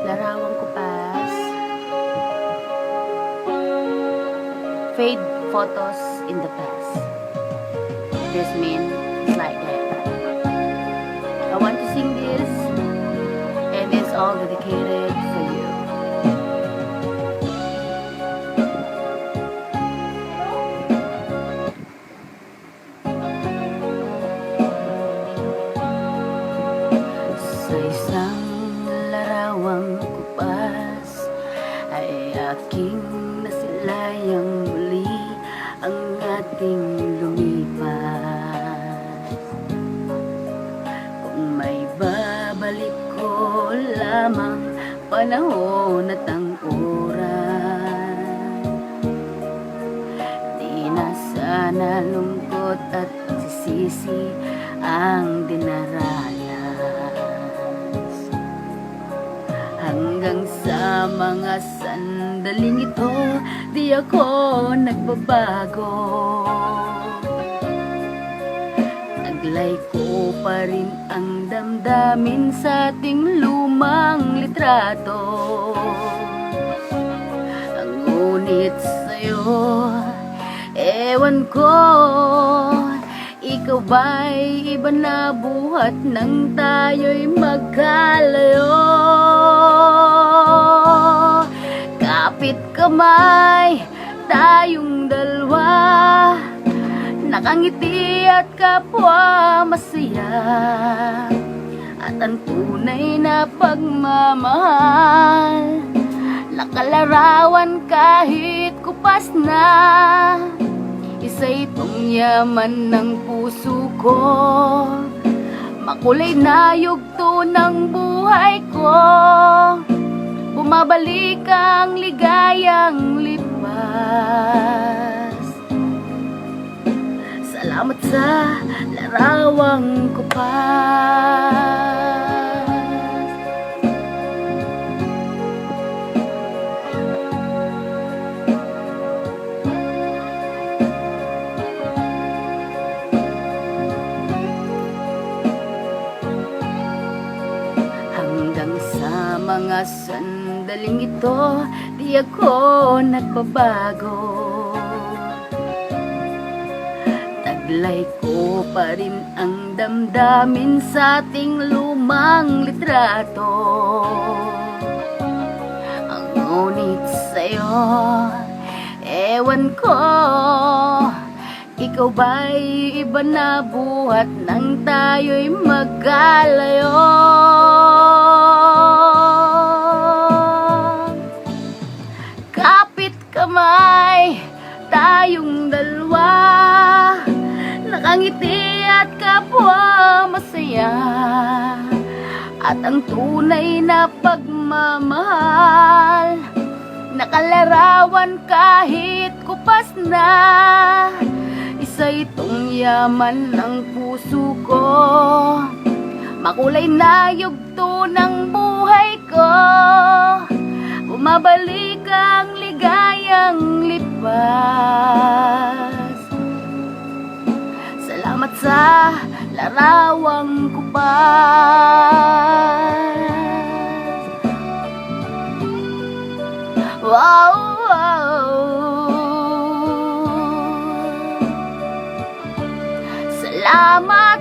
Larawan ko pas fade photos in the past. This means like that. I want to sing this, and it's all dedicated for you. Sa isang larawang kupas ay aking nasilayang muli ang ating lumipas. Kung may babalik ko lamang panahon at ang oras, di na sana lungkot at sisisi ang dinaranas. Hanggang sa mga sandaling ito, di ako nagbabago. Taglay ko pa rin ang damdamin sa ating lumang litrato. Ngunit sa'yo, ewan ko, ikaw ba'y iba na buhat nang tayo'y magkalayo? Kapit kamay, tayong dalawa, nakangiti at kapwa masaya. At ang tunay na pagmamahal, nakalarawan kahit kupas na. Isa itong yaman ng puso ko, makulay na yugto ng buhay ko. Bumabalik ang ligayang lipas. Salamat sa larawang kupas. Hanggang sa mga sandaling ito, di ako nagbabago. Taglay ko pa rin ang damdamin sa ating lumang litrato. Ang ngunit sa'yo, ewan ko, ikaw ba'y iba na buhat nang tayo'y magkalayo? Kapit kamay, tayong dalawa, nakangiti at kapwa masaya. At ang tunay na pagmamahal, nakalarawan kahit kupas na. Isa itong yaman ng puso ko, makulay na yugto ng buhay ko. Bumabalik ang ligayang lipas. Salamat sa larawang kupas. Wow, wow. Salamat